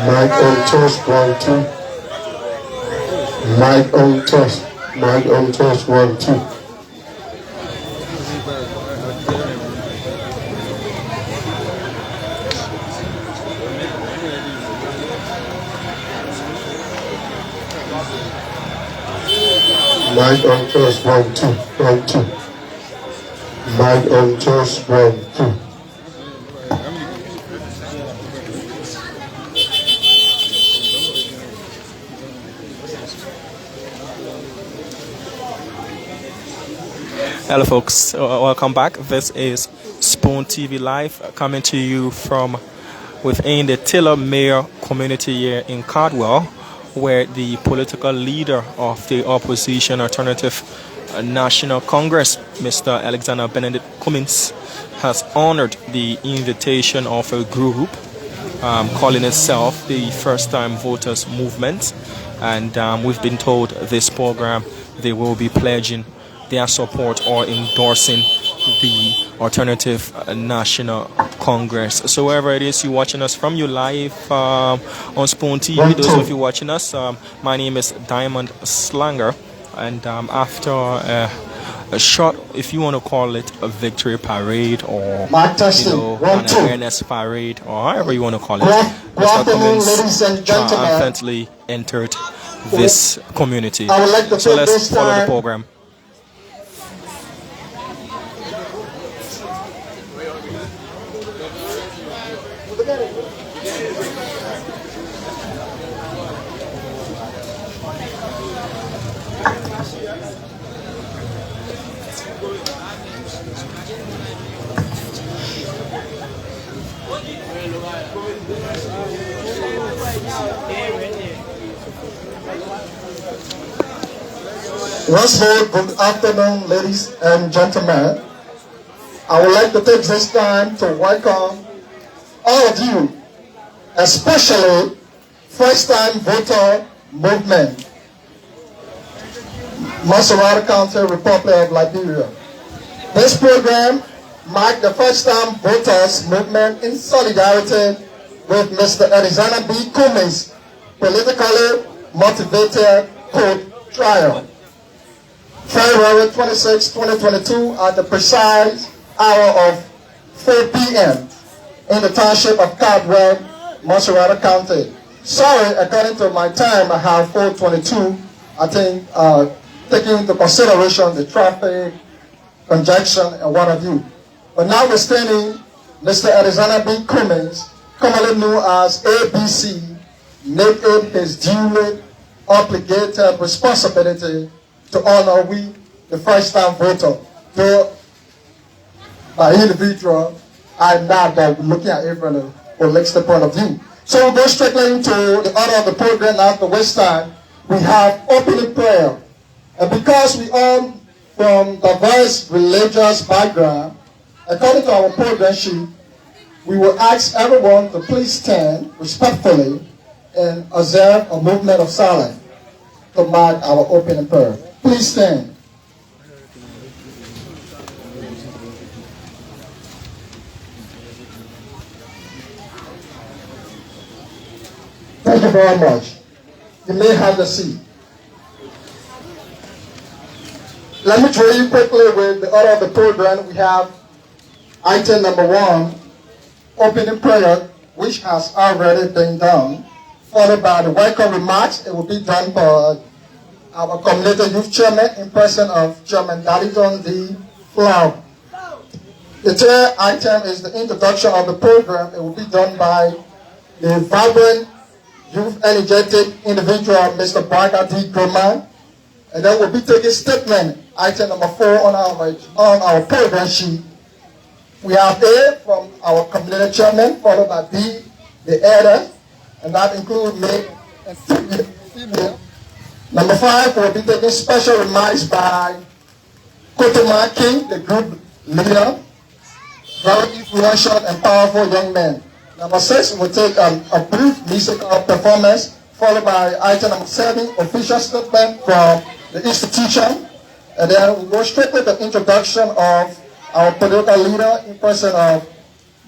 Mic on test 1 2. Mic on test. Mic on test 1 2. Mic on test 1 2 1 2. Mic on test 1 2. Hello folks, welcome back. This is Spoon TV Live coming to you from within the Taylor Mayor community here in Cardwell, where the political leader of the opposition Alternative National Congress, Mr. Alexander Benedict Cummings, has honored the invitation of a group calling itself the First Time Voters Movement, and we've been told this program they will be pledging their support or endorsing the Alternative National Congress. So wherever it is you're watching us from, you live on Spoon TV. Those of you watching us, my name is Diamond Slanger, and after a short, if you want to call it a victory parade or an awareness parade or however you want to call it, Mr. Cummings triumphantly entered this community. So let's follow the program. Once more, good afternoon, ladies and gentlemen. I would like to take this time to welcome all of you, especially first-time voter movement, Maserati County, Republic of Liberia. This program marked the first-time voters movement in solidarity with Mr. Alexander B. Cummings' politically motivated court trial. February 26, 2022, at the precise hour of 4 p.m. in the township of Cardwell, Maserati County. Sorry, according to my time, I have 4:22. I think taking into consideration the traffic, congestion, and what have you. But notwithstanding, Mr. Alexander B. Cummings, commonly known as ABC, made it his duly obligated responsibility to honor we, the first-time voter. Though by individual, I'm not looking at it from a holistic point of view. So we'll go straight into the order of the program. After which time, we have opening prayer. And because we all from diverse religious background, according to our program sheet, we will ask everyone to please stand respectfully and observe a movement of silence to mark our opening prayer. Please stand. Thank you very much. You may have the seat. Let me show you quickly with the order of the program. We have item number 1, opening prayer, which has already been done, followed by the welcome remarks. It will be done by our community youth chairman in person of Chairman Darlington D. Flow. The third item is the introduction of the program. It will be done by the vibrant, youth energetic individual, Mr. Barker D. Groman. And then we'll be taking statement, item number 4 on our program sheet. We have A from our community chairman, followed by B, the elder, and that includes me and female. Number 5 will be taking special remarks by Kotoma King, the group leader, very influential and powerful young man. Number 6 will take a brief musical performance, followed by item number 7, official statement from the institution, and then we'll go straight to the introduction of our political leader in person of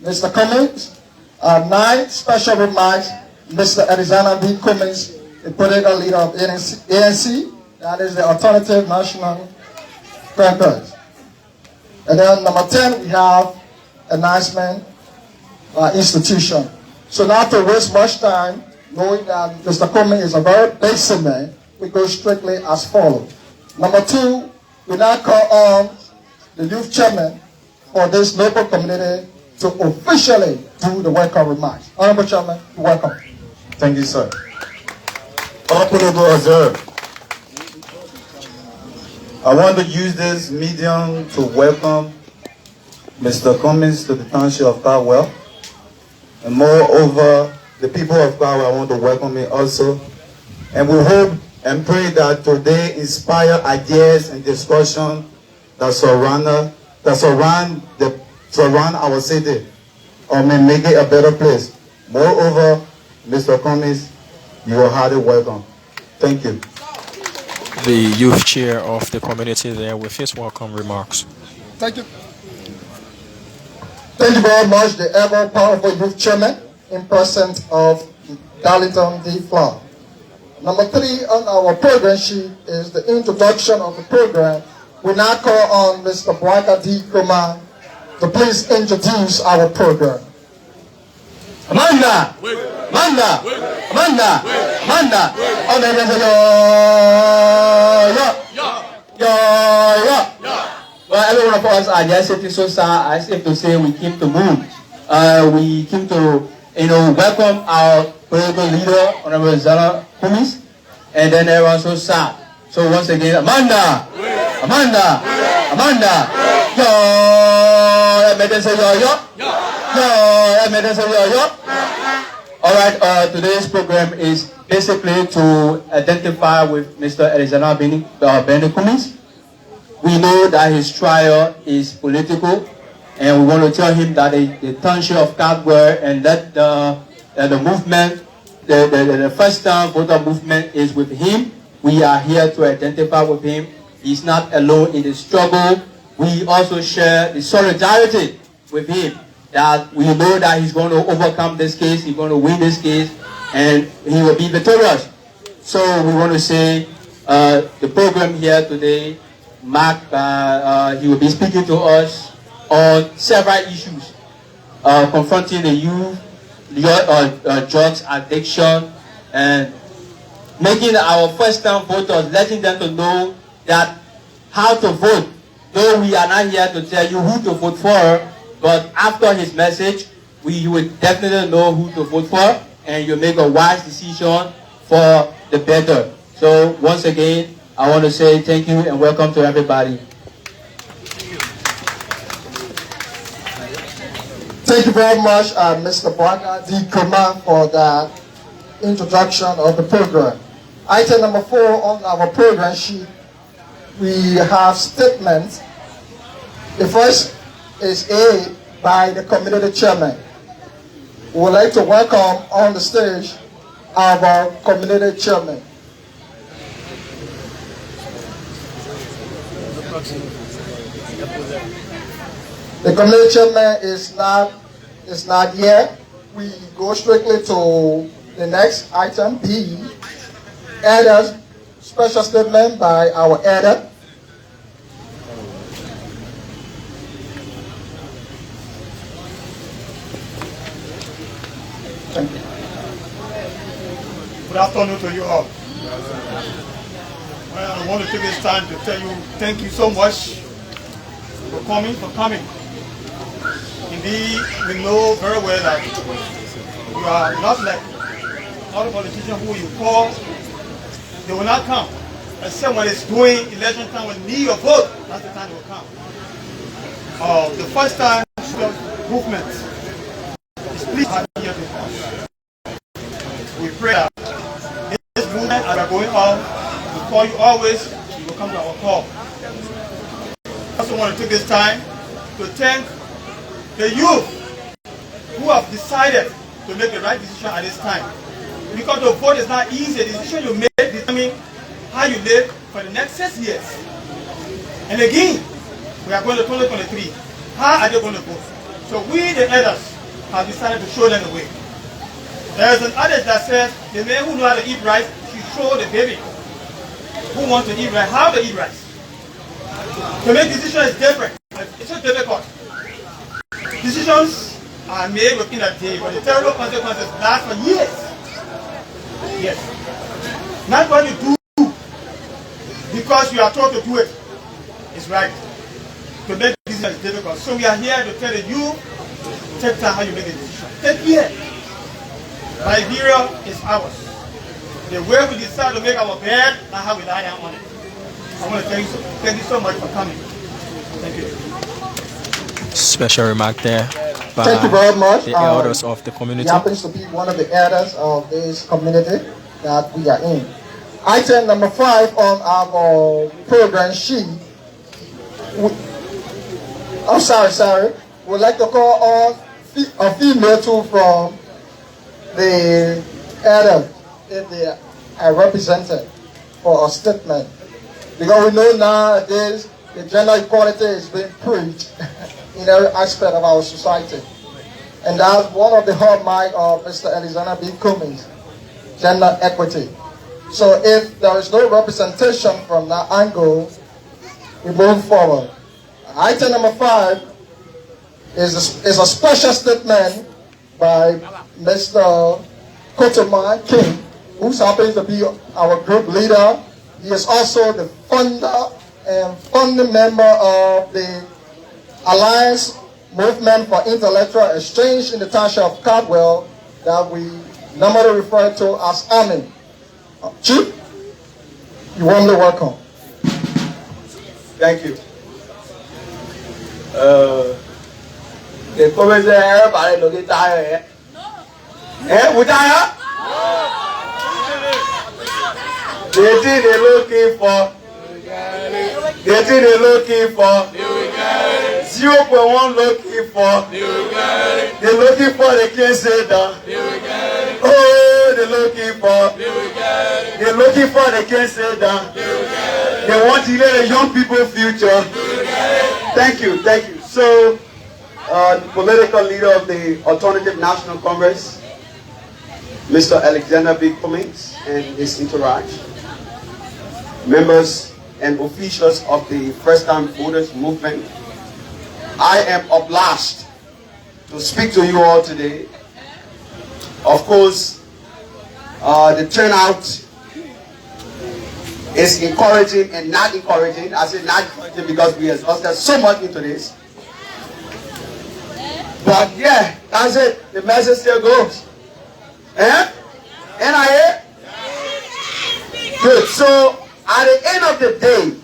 Mr. Cummings. 9, special remarks Mr. Arizona B. Cummings, the political leader of ANC, that is the Alternative National Congress. And then number 10, we have announcement institution. So not to waste much time, knowing that Mr. Cummings is a very basic man, we go strictly as follows. Number 2, we now call on the youth chairman for this local community to officially do the welcome remarks. Honorable Chairman, you're welcome. Thank you, sir. Honorable observe. I want to use this medium to welcome Mr. Cummings to the township of Caldwell. And moreover, the people of Caldwell, I want to welcome me also. And we hope and pray that today inspire ideas and discussion that surround our city, or may make it a better place. Moreover, Mr. Cummings, you are highly welcome. Thank you. The youth chair of the community there with his welcome remarks. Thank you. Thank you very much, the ever powerful youth chairman in person of Darlington D. Flood. Number 3 on our program sheet is the introduction of the program. We now call on Mr. Blanca D. Kuma to please introduce our program. Amanda! Amanda! Amanda! Amanda! Well, every one of us are just sitting so sad, as if to say we came to move. We came to, welcome our political leader, Honorable Zala Cummings, and then everyone so sad. So once again, Amanda, Amanda, Amanda, All right, today's program is basically to identify with Mr. Arizona Benny Cummings. We know that his trial is political, and we want to tell him that the township of Caldwell and that the movement, the first time voter movement is with him. We are here to identify with him. He's not alone in the struggle. We also share the solidarity with him, that we know that he's going to overcome this case, he's going to win this case, and he will be victorious. So we want to say the program here today, Mark, he will be speaking to us on several issues, confronting the youth, drugs addiction, and making our first-time voters, letting them to know that how to vote. Though we are not here to tell you who to vote for, but after his message, you will definitely know who to vote for, and you'll make a wise decision for the better. So once again, I want to say thank you and welcome to everybody. Thank you very much, Mr. Blanca D. Kuma, for that introduction of the program. Item number 4 on our program sheet, we have statements. The first is A, by the community chairman. We would like to welcome on the stage our community chairman. The community chairman is not here. We go strictly to the next item, B, Elders, special statement by our elder. Thank you. Good afternoon to you all. Well, I want to take this time to tell you thank you so much for coming. Indeed, we know very well that you are not like other politicians who you call, they will not come. Except when it's doing election time, when need your vote, that's the time they will come. The first time movement is pleased to have you here with us. We pray that this movement, as we are going on, we call you always, you will come to our call. I also want to take this time to thank the youth who have decided to make the right decision at this time. Because the vote is not easy. The decision you make determines how you live for the next 6 years. And again, we are going to 2023. How are they going to vote? So we, the elders, have decided to show them the way. There's an adage that says the man who knows how to eat rice should show the baby who wants to eat rice how to eat rice. To make decisions is different. It's so difficult. Decisions are made within a day, but the terrible consequences last for years. Yes. Not what you do because you are told to do it is right. To make decisions is difficult. So we are here to tell you, take time how you make a decision. Take care. Liberia is ours. The way we decide to make our bed, not how we lie down on it. I want to thank you so much for coming. Thank you. Special remark there by Thank you very much. the elders of the community. He happens to be one of the elders of this community that we are in. Item number 5 on our program sheet. We'd like to call on a female too from the elder if they are represented for a statement. Because we know nowadays the gender equality is being preached in every aspect of our society. And that's one of the hallmarks of Mr. Alexander B. Cummings, gender equity. So if there is no representation from that angle, we move forward. Item number 5 is a special statement by Mr. Kotoman King, who happens to be our group leader. He is also the founder and founding member of the Alliance Movement for Intellectual Exchange in the township of Caldwell that we normally refer to as AMIN. Chief, you're warmly welcome. Thank you. The commissioner, everybody looking tired. Eh, we tired? The thing they're looking for. The thing they're looking for. 0.1 looking for. They're looking for, they can't say that. Oh, they're looking for. They're looking for, they can't say that. They want to hear the young people's future. Thank you, thank you. So, the political leader of the Alternative National Congress, Mr. Alexander B. Cummings and his entourage, members and officials of the First-Time Voters Movement, I am obliged to speak to you all today. Of course, the turnout is encouraging and not encouraging. I say not encouraging because we invested so much into this. But yeah, that's it. The message still goes. Eh? NIA? Good. So, at the end of the day,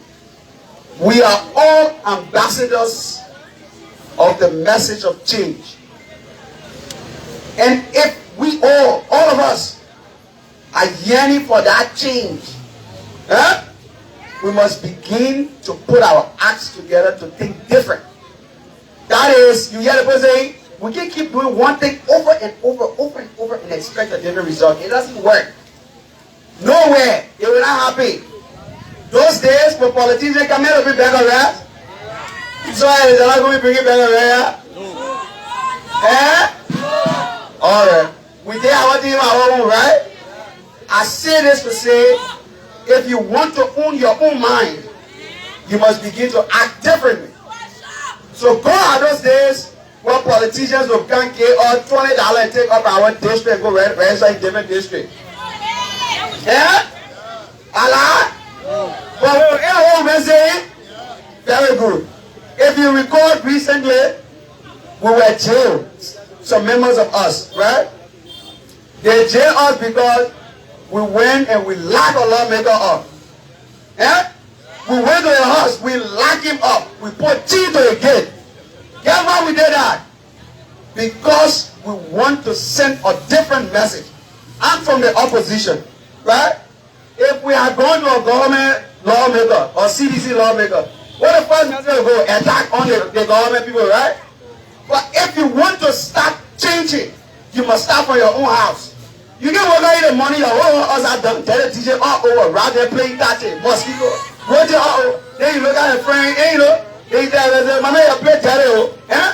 we are all ambassadors of the message of change. And if we all of us, are yearning for that change, we must begin to put our acts together to think different. That is, you hear the person saying, we can keep doing one thing over and over and expect a different result. It doesn't work. Nowhere. It will not happen. Those days, for politicians, come here to be back around. So, is not going to bring it back around? Eh? Alright. We did our thing our own, right? I say this to say, if you want to own your own mind, you must begin to act differently. So go out those days where politicians will come get us $20 and take up our district and go register in different district. Yeah? Allah? But very good. If you recall recently, we were jailed. Some members of us, right? They jailed us because we went and we locked a lawmaker up. Yeah? We went to the house, we locked him up. We put key to the gate. Guess why we did that? Because we want to send a different message. I'm from the opposition, right? If we are going to a government lawmaker or CDC lawmaker, what the first message will go attack on the government people, right? But if you want to start changing, you must start from your own house. You can work out the money your whole house are done. Tell the teacher all over, right there playing that mosquito. Then you look at a friend, and you know, they tell Mama, you play Terry. Eh?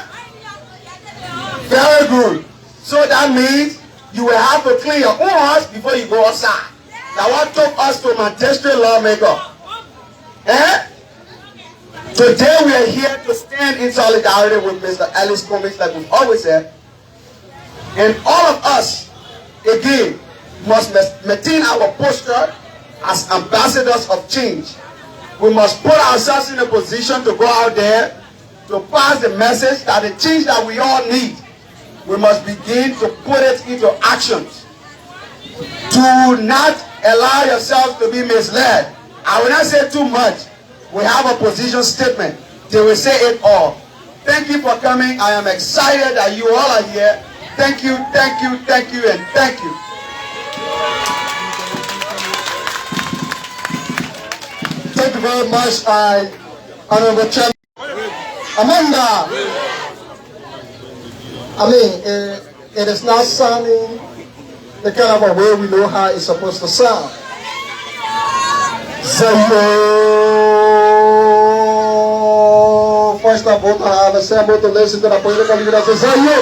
Very good. So that means you will have to clean your own house before you go outside. Now what took us to magistrate lawmaker? Today we are here to stand in solidarity with Mr. Ellis Cummings, like we've always said. And all of us, again, must maintain our posture as ambassadors of change. We must put ourselves in a position to go out there to pass the message that the change that we all need, we must begin to put it into actions. Do not allow yourself to be misled. I will not say too much. We have a position statement. They will say it all. Thank you for coming. I am excited that you all are here. Thank you, thank you, thank you, and thank you. Thank you very much, Honorable Chairman. Amanda, I mean, it is not sounding the kind of a way we know how it's supposed to sound. First of all, I have assembled to listen to the political leaders. Zayo!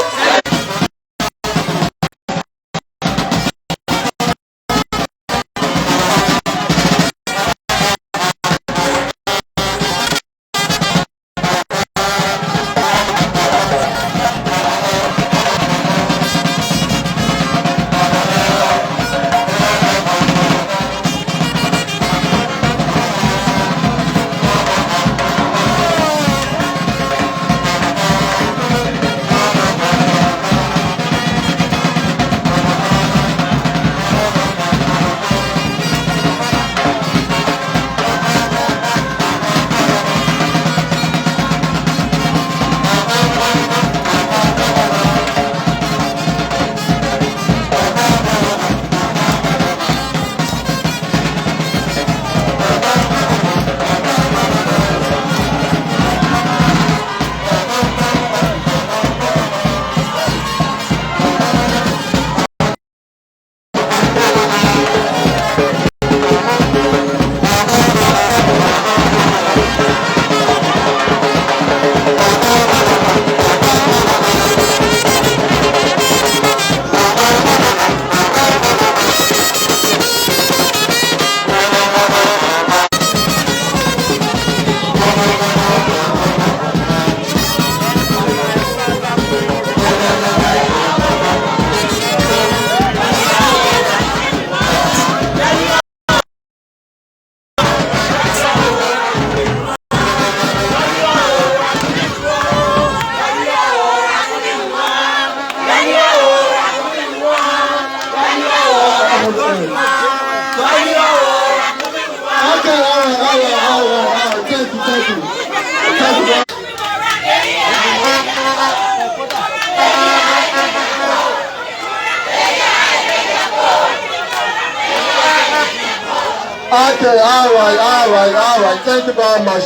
Okay, all right. Thank you very much.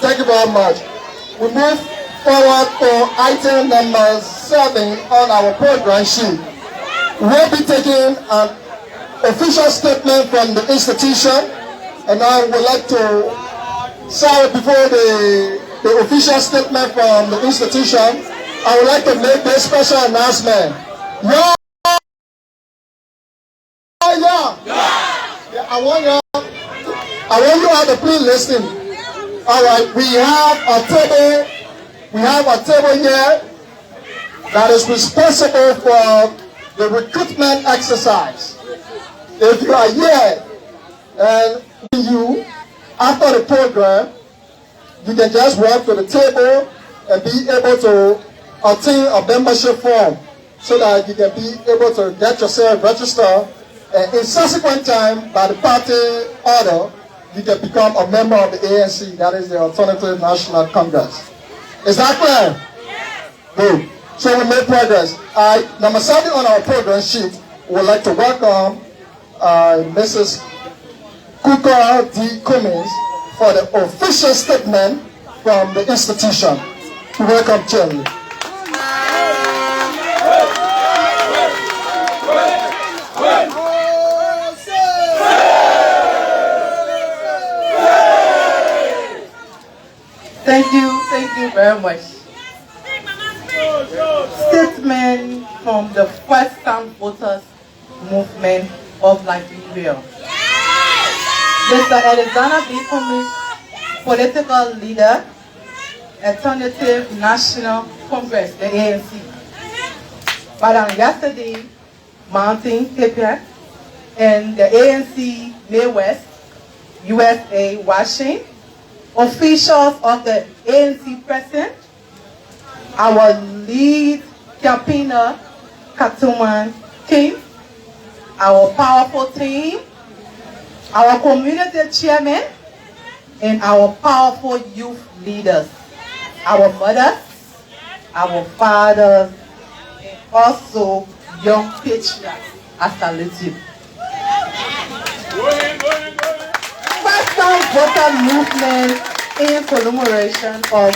Thank you very much. We move forward to item number 7 on our program sheet. We'll be taking an official statement from the institution, and I would like to say before the official statement from the institution, I would like to make this special announcement. Yeah. I want you all to please listen. All right, we have a table here that is responsible for the recruitment exercise. If you are here and you after the program, you can just walk to the table and be able to obtain a membership form so that you can be able to get yourself registered. And in subsequent time, by the party order, you can become a member of the ANC, that is the Alternative National Congress. Is that clear? Good. So we made progress. Number 7 on our program sheet, we would like to welcome Mrs. Cooker D. Cummings for the official statement from the institution. Welcome, Chairman. Thank you very much. statement from the first-time voters movement of Liberia. Mr. Alexander B. Cummings, political leader, Alternative National Congress, the ANC. But yesterday, Mountain Quebec and the ANC Midwest, USA, Washington, officials of the ANC president, our lead campaigner, Katuman King, our powerful team, our community chairman, and our powerful youth leaders, our mothers, our fathers, and also young patriots. I salute you. First-time voter movement in commemoration of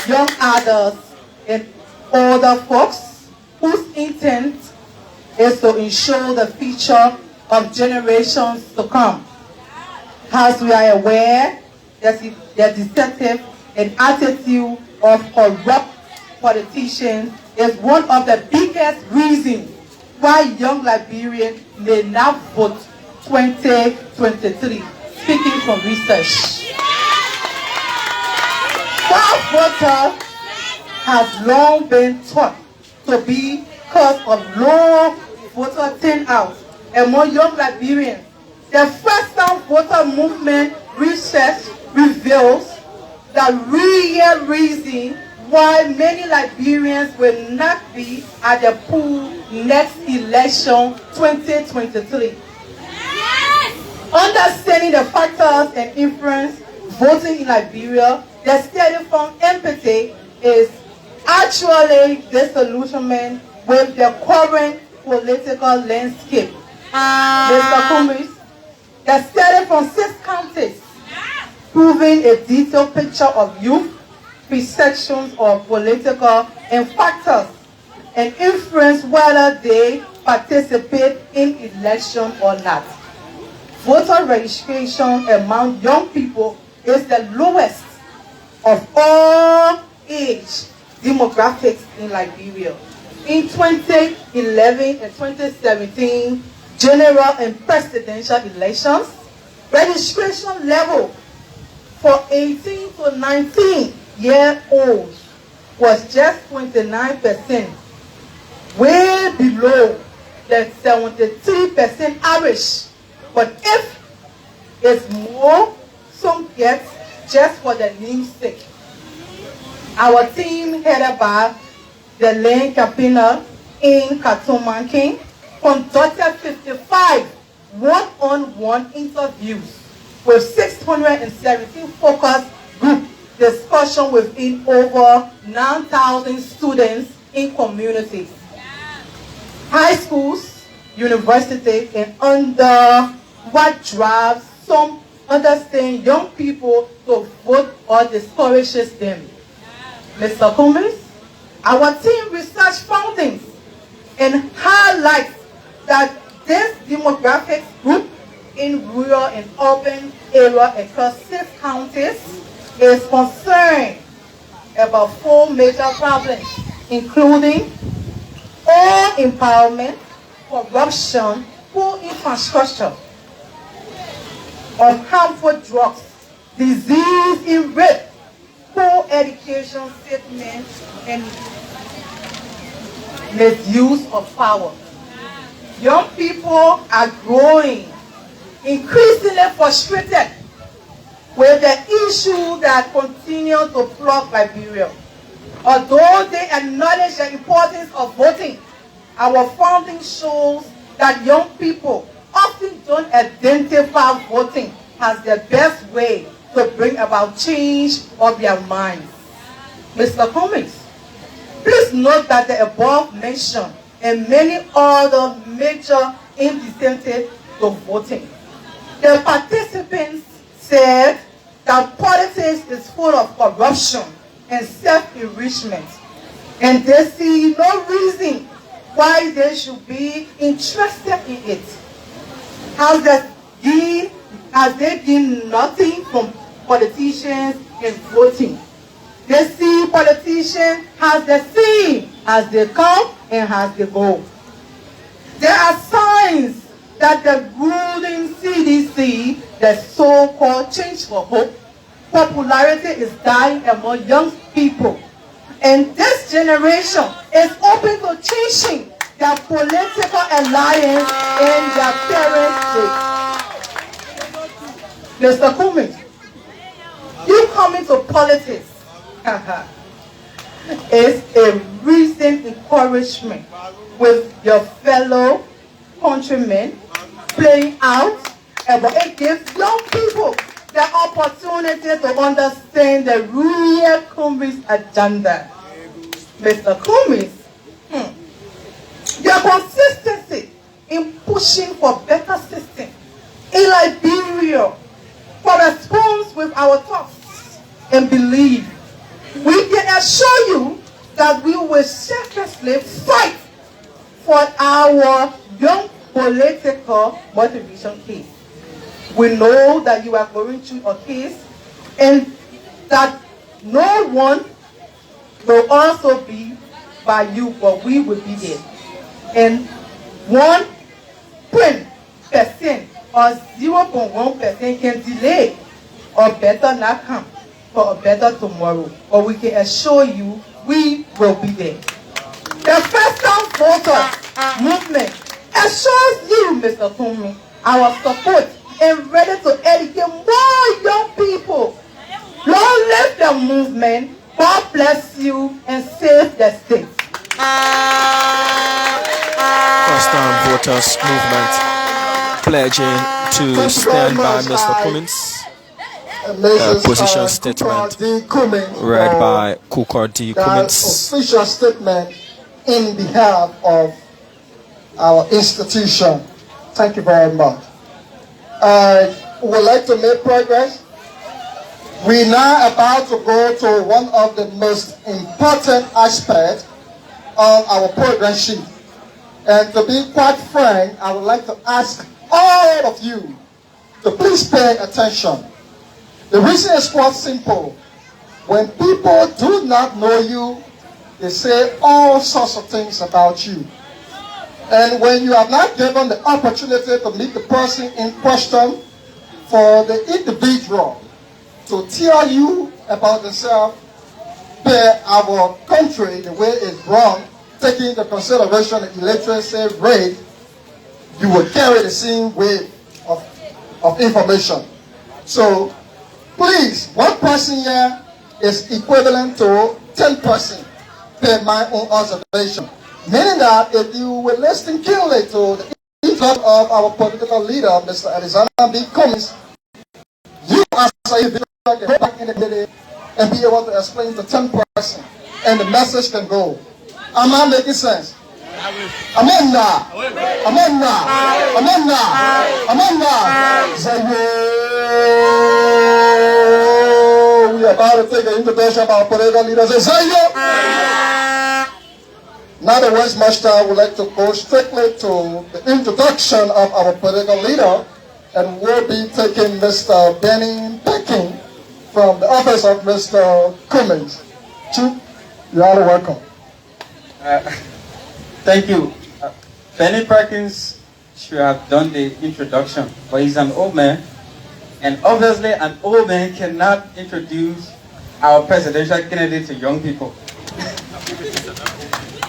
young adults and older folks whose intent is to ensure the future of generations to come. As we are aware, the deceptive and attitude of corrupt politicians is one of the biggest reasons why young Liberians may not vote 2023, speaking from research. While voters has long been taught to be because of low voter turnout among young Liberians, the first-time voter movement research reveals the real reason why many Liberians will not be at the poll next election 2023. Understanding the factors and influence voting in Liberia, the study from empathy is actually disillusionment with the current political landscape. Mr. Cummings, the study from 6 counties proving a detailed picture of youth perceptions of political and factors and influence whether they participate in election or not. Voter registration among young people is the lowest of all age demographics in Liberia. In 2011 and 2017 general and presidential elections, registration level for 18 to 19-year-olds was just 29%, way below the 73% average. But if it's more, some get just for the namesake. Our team headed by the lane campaigner in Katuman King conducted 55 one-on-one interviews with 617 focus group discussion within over 9,000 students in communities, high schools, universities, and under what drives some understand young people to vote or discourages them. Mr. Cummings, our team research findings and highlights that this demographic group in rural and urban areas across 6 counties is concerned about 4 major problems, including all empowerment, corruption, poor infrastructure, of harmful drugs, disease in rape, poor education statement, and misuse of power. Young people are growing increasingly frustrated with the issue that continue to plague Liberia. Although they acknowledge the importance of voting, our finding shows that young people often don't identify voting as the best way to bring about change of their minds. Mr. Cummings, please note that the above mentioned and many other major incentives to voting. The participants said that politics is full of corruption and self-enrichment, and they see no reason why they should be interested in it. As they gain nothing from politicians and voting. They see politicians as they see, as they come and as they go. There are signs that the ruling CDC, the so-called Change for Hope, popularity is dying among young people. And this generation is open to changing their political alliance and their parents' faith. Mr. Cummings, you coming to politics is a recent encouragement with your fellow countrymen playing out, but it gives young people the opportunity to understand the real Cummings agenda. Mr. Cummings, your consistency in pushing for better system in Liberia corresponds with our thoughts and belief. We can assure you that we will selflessly fight for our young political motivation case. We know that you are going through a case and that no one will also be by you, but we will be there. And 1% or 0.1% can delay or better not come for a better tomorrow. But we can assure you we will be there. The first-time voter movement assures you, Mr. Cummings, our support and ready to educate more young people. Long live the movement. God bless you and save the state. First-time voters movement pledging to stand by Mr. Cummings. Position statement read by Cooker D. Cummings. Official statement in behalf of our institution. Thank you very much. I would like to make progress. We're now about to go to one of the most important aspects of our program sheet. And to be quite frank, I would like to ask all of you to please pay attention. The reason is quite simple. When people do not know you, they say all sorts of things about you. And when you are not given the opportunity to meet the person in question, for the individual to tell you about themselves, per our country, the way it's run, taking into consideration the illiteracy rate, you will carry the same weight of information. So, please, one person here is equivalent to 10% per my own observation. Meaning that if you were listening keenly to the input of our political leader, Mr. Alexander B. Cummings, you as an individual can go back in the day and be able to explain to 10%, and the message can go. Am I making sense? Amanda, Amanda, Amanda, Amanda. We are about to take an introduction of our political leaders. Now that waste much time, I would like to go strictly to the introduction of our political leader, and we'll be taking Mr. Benny Pecking from the office of Mr. Cummings. Chief, you are welcome. Thank you. Benny Perkins should have done the introduction, but he's an old man, and obviously an old man cannot introduce our presidential candidate to young people.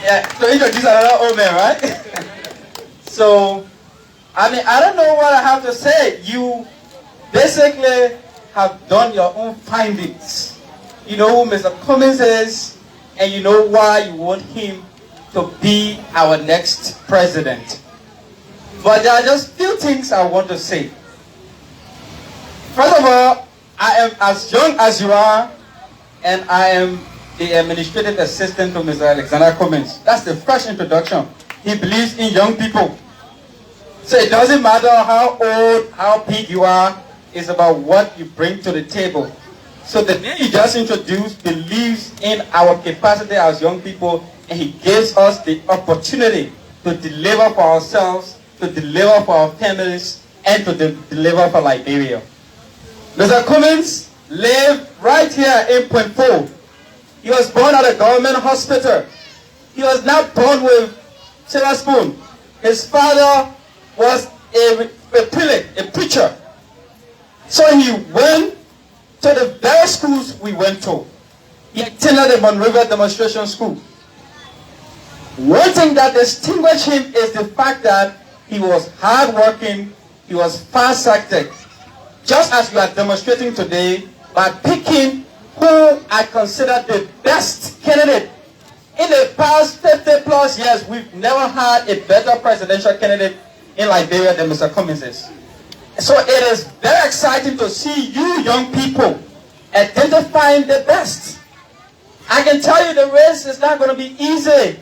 Yeah, to introduce another old man, right? So, I mean, I don't know what I have to say. You basically have done your own findings. You know who Mr. Cummings is, and you know why you want him to be our next president. But there are just few things I want to say. First of all, I am as young as you are, and I am the administrative assistant to Mr. Alexander Cummings. That's the first introduction. He believes in young people. So it doesn't matter how old, how big you are, it's about what you bring to the table. So the man you just introduced believes in our capacity as young people, and he gives us the opportunity to deliver for ourselves, to deliver for our families, and to deliver for Liberia. Mr. Cummings lived right here in Point 4, He was born at a government hospital. He was not born with silver spoon. His father was a prelate, a preacher. So he went to the very schools we went to. He attended the Monrovia Demonstration School. One thing that distinguished him is the fact that he was hardworking, he was far-sighted. Just as we are demonstrating today by picking who I consider the best candidate. In the past 50 plus years, we've never had a better presidential candidate in Liberia than Mr. Cummings is. So it is very exciting to see you young people identifying the best. I can tell you the race is not going to be easy.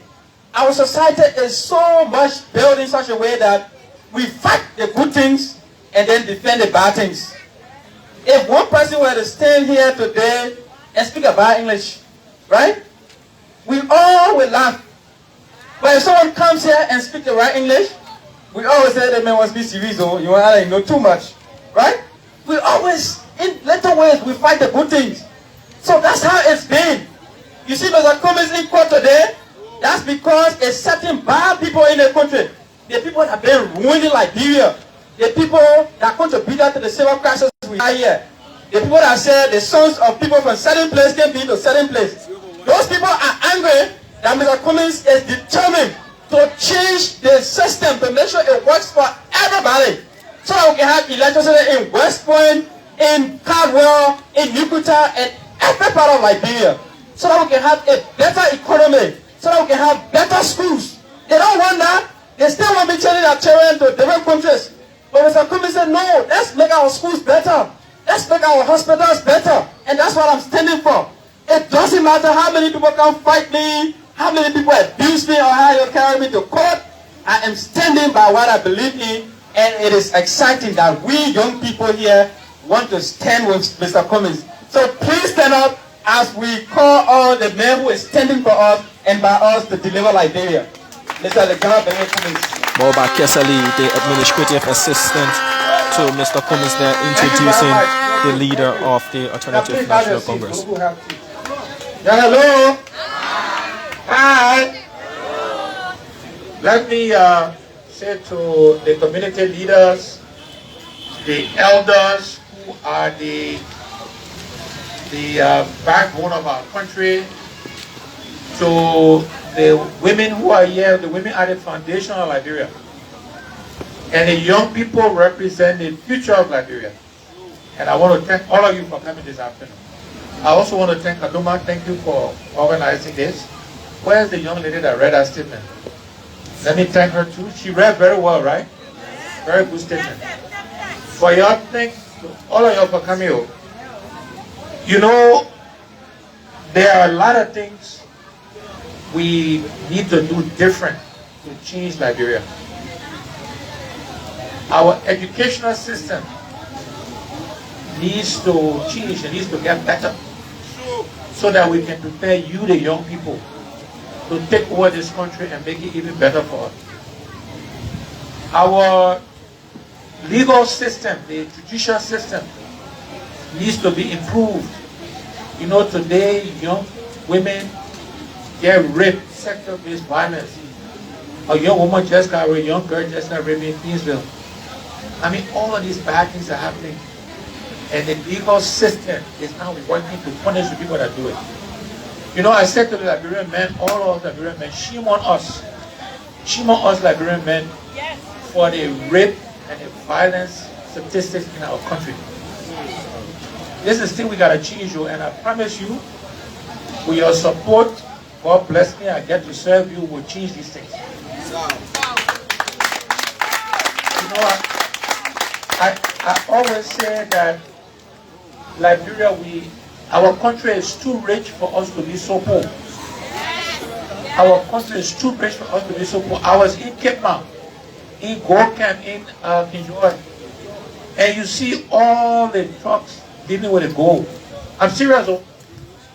Our society is so much built in such a way that we fight the good things and then defend the bad things. If one person were to stand here today and speak about English, right? We all will laugh. But if someone comes here and speaks the right English, we always say that man must be serious, or you want to know too much, right? We always, in little ways, we fight the good things. So that's how it's been. You see Mr. Cummings in court today, that's because a certain bad people in the country, the people that have been ruining Liberia, the people that contributed to the civil crisis we are here, the people that said the sons of people from certain place can be to certain place. Those people are angry that Mr. Cummings is determined to change the system to make sure it works for everybody. So that we can have electricity in West Point, in Caldwell, in Yucatan, and every part of Liberia. So that we can have a better economy. So that we can have better schools. They don't want that. They still want to be changing their children to different countries. But Mr. Cummings said, no, let's make our schools better. Let's make our hospitals better. And that's what I'm standing for. It doesn't matter how many people come fight me, how many people abuse me, or how you carry me to court. I am standing by what I believe in, and it is exciting that we young people here want to stand with Mr. Cummings. So please stand up as we call on the man who is standing for us and by us to deliver Liberia. Mr. Cummings. Boba Kesali, the administrative assistant to Mr. Cummings, there introducing the leader of the Alternative National Congress. Yeah, hello. Hi. Let me say to the community leaders, the elders who are the backbone of our country, to the women who are here, the women are the foundation of Liberia, and the young people represent the future of Liberia. And I want to thank all of you for coming this afternoon. I also want to thank Adoma. Thank you for organizing this. Where's the young lady that read our statement? Let me thank her too. She read very well, right? Very good statement. For y'all, thank all of y'all for coming over. You know, there are a lot of things we need to do different to change Liberia. Our educational system needs to change, it needs to get better, so that we can prepare you, the young people, to take over this country and make it even better for us. Our legal system, the judicial system, needs to be improved. You know, today, young women get raped, sexual-based violence. A young woman just got raped, a young girl just got raped in Queensville. I mean, all of these bad things are happening. And the legal system is now working to punish the people that do it. You know, I said to the Liberian men, all of the Liberian men, shame on us Liberian men, for the rape and the violence statistics in our country. This is the thing we gotta change, you, and I promise you, with your support, God bless me, I get to serve you, we'll change these things. You know, I always say that Liberia, our country is too rich for us to be so poor. Our country is too rich for us to be so poor. I was in Cape Town, in Gold Camp, in Kinjoy, and you see all the trucks dealing with the gold. I'm serious, though.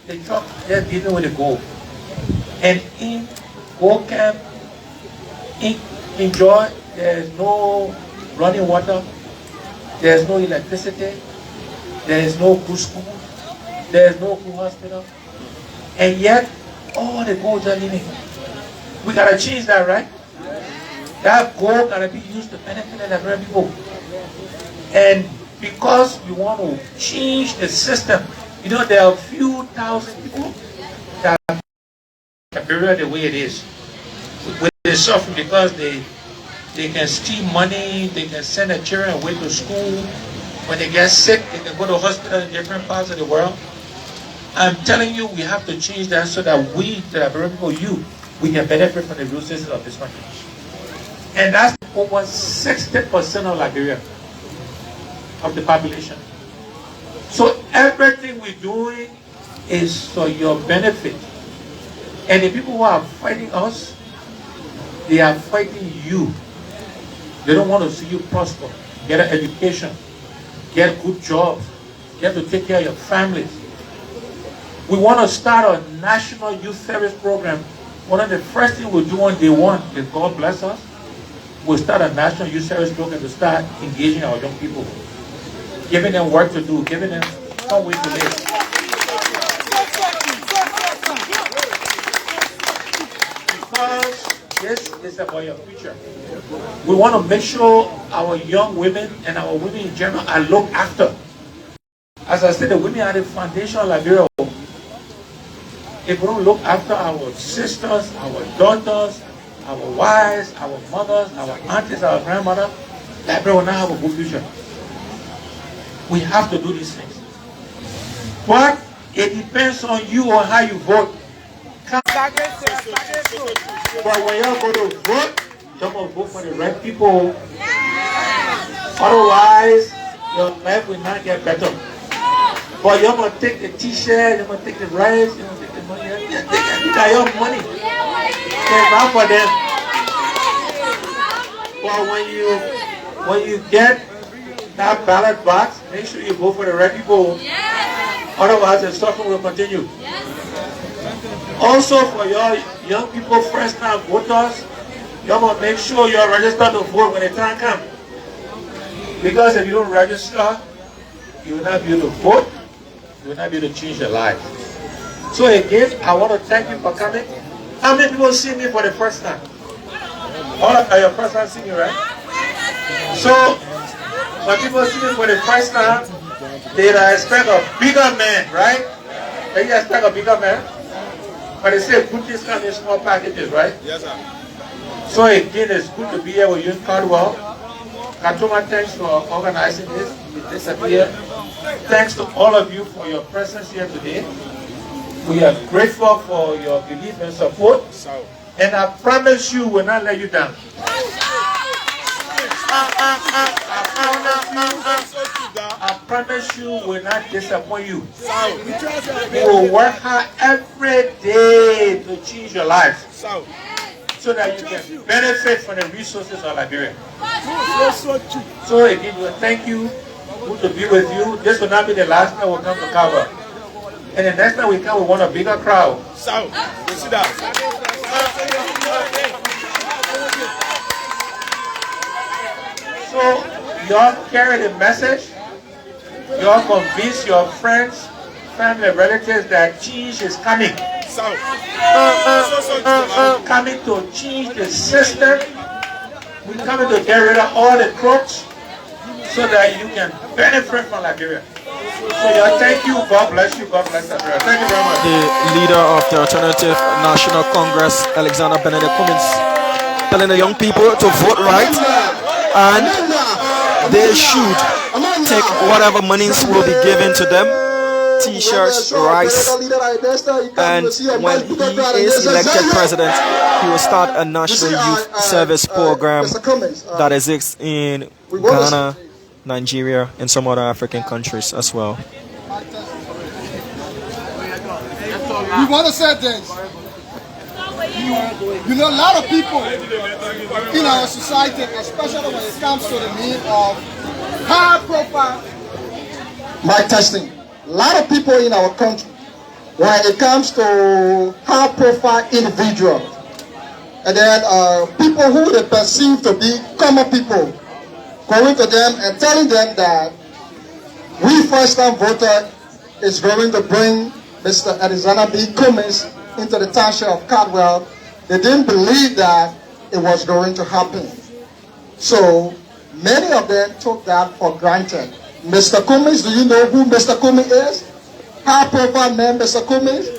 The trucks, they're dealing with the gold. And in Gold Camp, in Kinjoy, there's no running water, there's no electricity, there is no good school, there is no good hospital. And yet, all the goals are leaving. We gotta change that, right? That goal gotta be used to benefit the Liberian people. And because we want to change the system, you know, there are a few thousand people that are Liberia the way it is. They suffer because they can steal money, they can send their children away to school. When they get sick, they can go to hospital in different parts of the world. I'm telling you, we have to change that so that we, the Liberian people, we can benefit from the resources of this country. And that's over 60% of Liberia, of the population. So everything we're doing is for your benefit. And the people who are fighting us, they are fighting you. They don't want to see you prosper, get an education, get good jobs, get to take care of your families. We want to start a national youth service program. One of the first things we'll do on day one, if God bless us, we'll start a national youth service program to start engaging our young people, giving them work to do, giving them some way to live. Because this is about your future. We want to make sure our young women and our women in general are looked after. As I said, the women are the foundation of Liberia. If we don't look after our sisters, our daughters, our wives, our mothers, our aunties, our grandmother, Liberia will not have a good future. We have to do these things. But it depends on you on how you vote. But when you're going to vote, you're going to vote for the right people. Otherwise, your life will not get better. But you're going to take the t-shirt, you're going to take the rice, you're going to take the money. You got your money. It's not for them. But when you get that ballot box, make sure you vote for the right people. Otherwise, the suffering will continue. Also, for your young people, first-time voters, you're going to make sure you're registered to vote when the time comes. Because if you don't register, you will not be able to vote. You will not be able to change your life. So again, I want to thank you for coming. How many people see me for the first time? All of you, your first time seeing me, right? So, when people see me for the first time, they expect a bigger man, right? They expect a bigger man. But they say good things come in small packages, right? Yes, sir. So again, it's good to be here with you in Cardwell. Katuma, thanks for organizing this appeal. Thanks to all of you for your presence here today. We are grateful for your belief and support. And I promise you, we'll not let you down. I promise you, we'll not disappoint you. We will work hard every day to change your life so that you can benefit from the resources of Liberia. So again, we thank you. Good to be with you. This will not be the last time we'll come to cover. And the next time we come, we want a bigger crowd. So y'all carry the message. Y'all convince your friends, family, relatives that change is coming. Coming to change the system. We're coming to get rid of all the crooks so that you can benefit from Liberia. So y'all, thank you. God bless you. God bless Liberia. Thank you very much. The leader of the Alternative National Congress, Alexander Benedict Cummings, telling the young people to vote right, and they should take whatever monies will be given to them, t-shirts, rice, and when he is elected president, he will start a national youth service program that exists in Ghana, Nigeria, and some other African countries as well. We want to say this. You know, a lot of people in our society, especially when it comes to the need of high profile. Mic testing. A lot of people in our country, when it comes to high profile individuals, and then people who they perceive to be common people, going to them and telling them that we first time voter is going to bring Mr. Arizona B. Cummings into the township of Caldwell, they didn't believe that it was going to happen. So many of them took that for granted. Mr. Cummings, do you know who Mr. Cummings is? How profile man Mr. Cummings?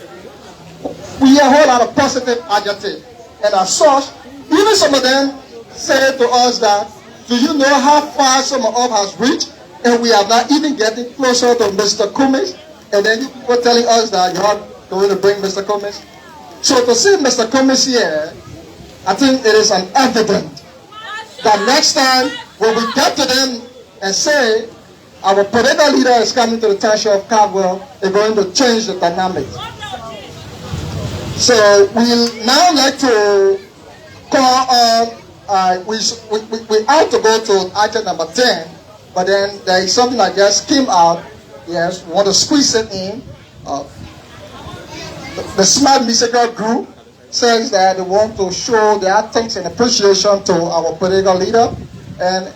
We hear a whole lot of positive adjectives. And as such, even some of them say to us that, do you know how far some of us has reached? And we are not even getting closer to Mr. Cummings. And then you people telling us that you're not going to bring Mr. Cummings. So to see Mr. Cummings here, I think it is an evidence that next time when we get to them and say, our political leader is coming to the township of Caldwell, they're going to change the dynamic. So we now like to call on, we have to go to item number 10, but then there is something that just came out. Yes, we want to squeeze it in. The Smart Musical Group says that they want to show their thanks and appreciation to our political leader, and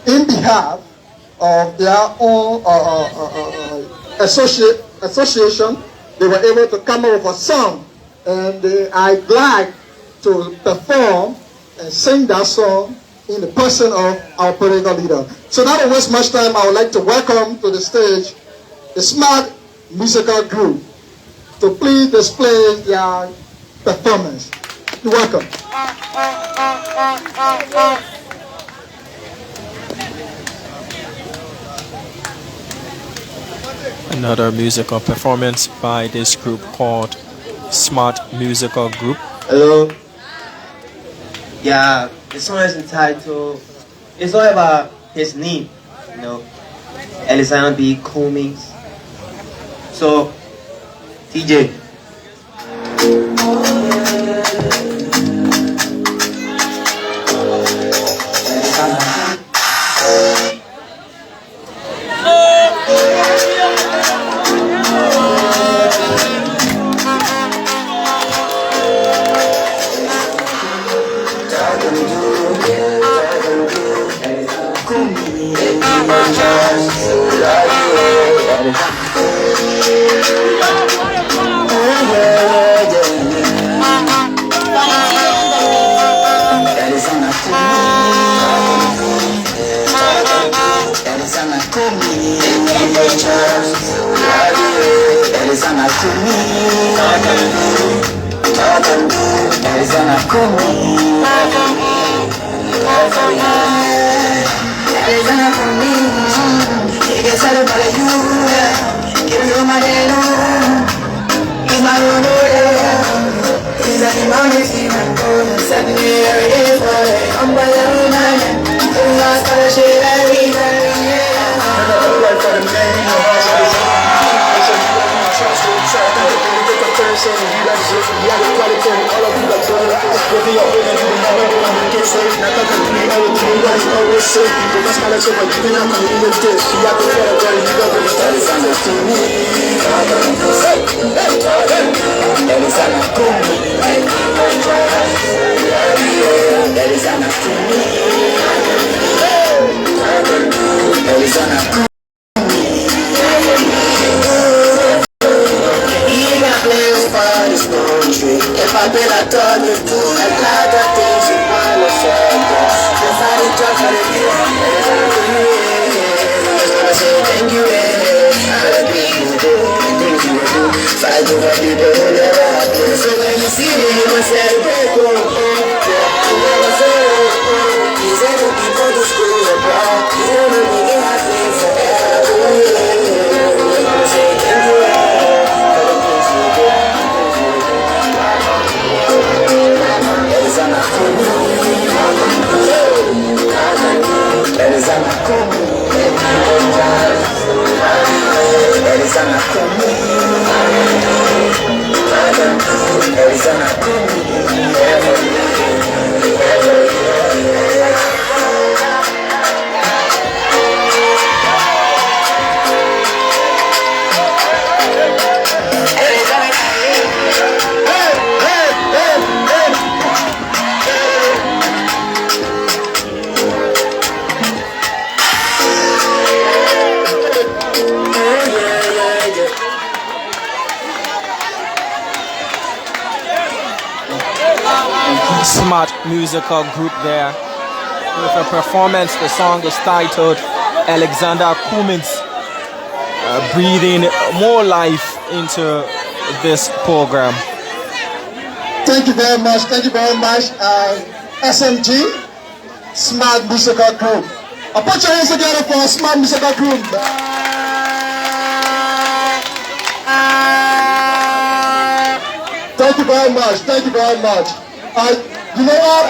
in behalf of their own association, they were able to come up with a song, and they are glad to perform and sing that song in the person of our political leader. So not to waste much time, I would like to welcome to the stage the Smart Musical Group to please display their performance. You're welcome. Another musical performance by this group called Smart Musical Group. Hello. Yeah, the song is entitled, it's all about his name, you know, Alexander B. Cummings. So, TJ. Arizona, smart musical group there with a performance. The song is titled Alexander Cummings, breathing more life into this program. Thank you very much. Thank you very much. SMG, Smart Musical Group. Put your hands together for a Smart Musical Group. Thank you very much. Thank you very much. You know what?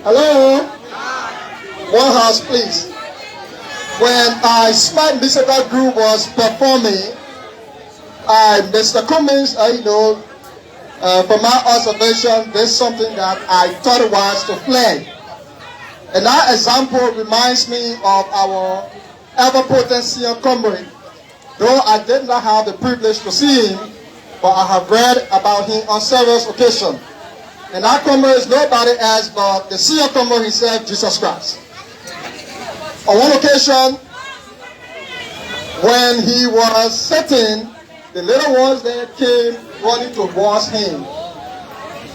Hello? One house, please. When Smart Musical Group was performing, Mr. Cummings, from my observation, there's something that I thought it was to flag. And that example reminds me of our ever-potent senior comrade. Though I did not have the privilege to see him, but I have read about him on several occasions. And that comrade is nobody else but the senior comrade himself, Jesus Christ. On one occasion, when he was sitting, the little ones that came running towards him.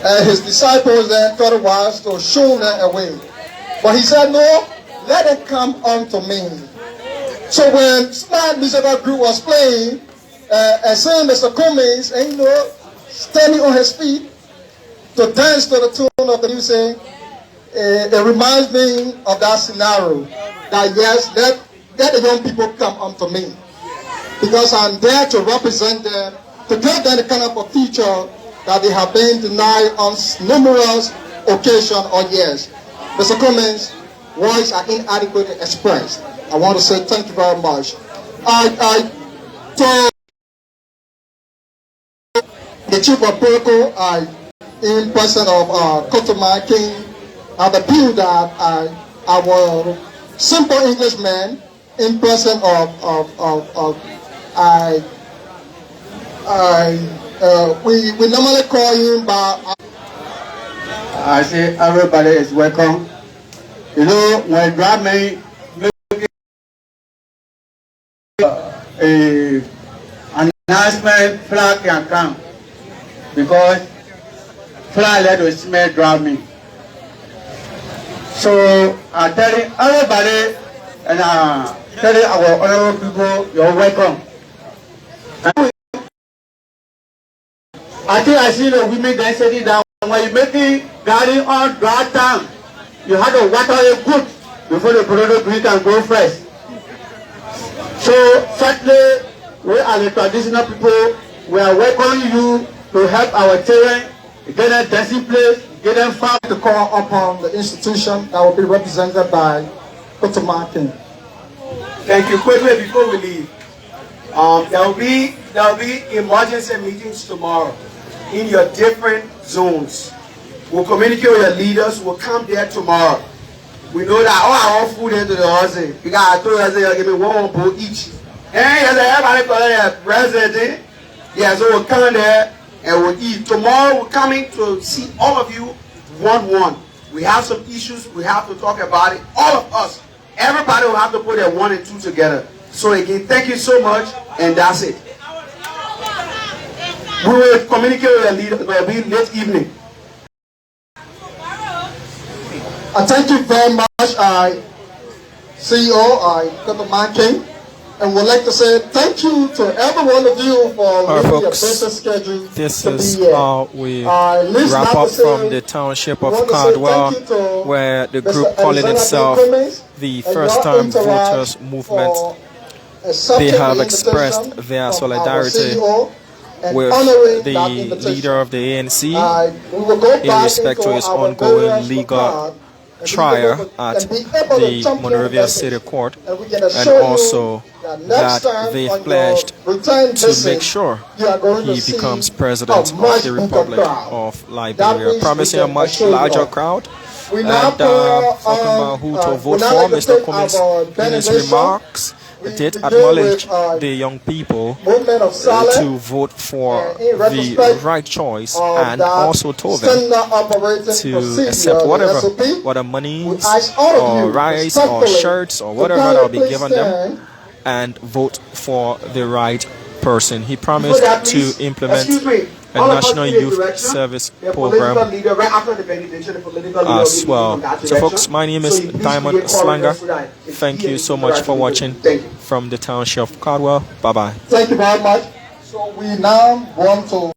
And his disciples then thought it was to show them away. But he said, no, let them come unto me. So when Smart Musical Group was playing, and seeing Mr. Cummings, and standing on his feet to dance to the tune of the music, it reminds me of that scenario. That yes, let the young people come unto me. Because I'm there to represent them, to give them the kind of a future that they have been denied on numerous occasions or years. Mr. Cummings, words are inadequately expressed. I want to say thank you very much. I told the chief of protocol, in person of Kotoma King, the appeal that our simple Englishman, in person we normally call him by. I say everybody is welcome. You know, when God made an announcement, flag can come because flag let us smell drumming. So I'm telling everybody and telling our honorable people, you're welcome. I think I see the women then sitting down. When you making garden on dry time, you have to water it good before the potato tree can grow fresh. So certainly, we are the traditional people. We are welcoming you to help our children get them dancing place, get them far. To call upon the institution that will be represented by Kotoma King. Thank you. Quickly before we leave, there will be emergency meetings tomorrow in your different zones. We'll communicate with your leaders. We'll come there tomorrow. We know that all our food into the house. You got 2 hours, give me 1 bowl each. And everybody got their president. Yeah, so we'll come there and we'll eat. Tomorrow we're coming to see all of you one-one. We have some issues. We have to talk about it. All of us. Everybody will have to put their 1 and 2 together. So again, thank you so much, and that's it. We will communicate with the leader. It will be late evening. Thank you very much, CEO Kotoma King, and would like to say thank you to every one of you for leaving your busy schedule. This to is be here. how we wrap up from the township of Cardwell, where the group calling itself the First Time Voters Movement. They have expressed their solidarity with the leader of the ANC in respect to his ongoing legal trial at the Monrovia City Court, and also that they pledged to make sure he becomes president of the Republic of Liberia, promising a much larger crowd. And talking about who to vote for, Mr. Cummings in his remarks did acknowledge the young people to vote for the right choice, and also told them to accept whatever monies or rice or shirts or whatever that will be given them, and vote for the right person. He promised that, to implement a national youth service program as well. So folks, my name is Diamond Slanger. Thank you so much for watching from the township of Cardwell. Bye bye. Thank you very much. So we now want to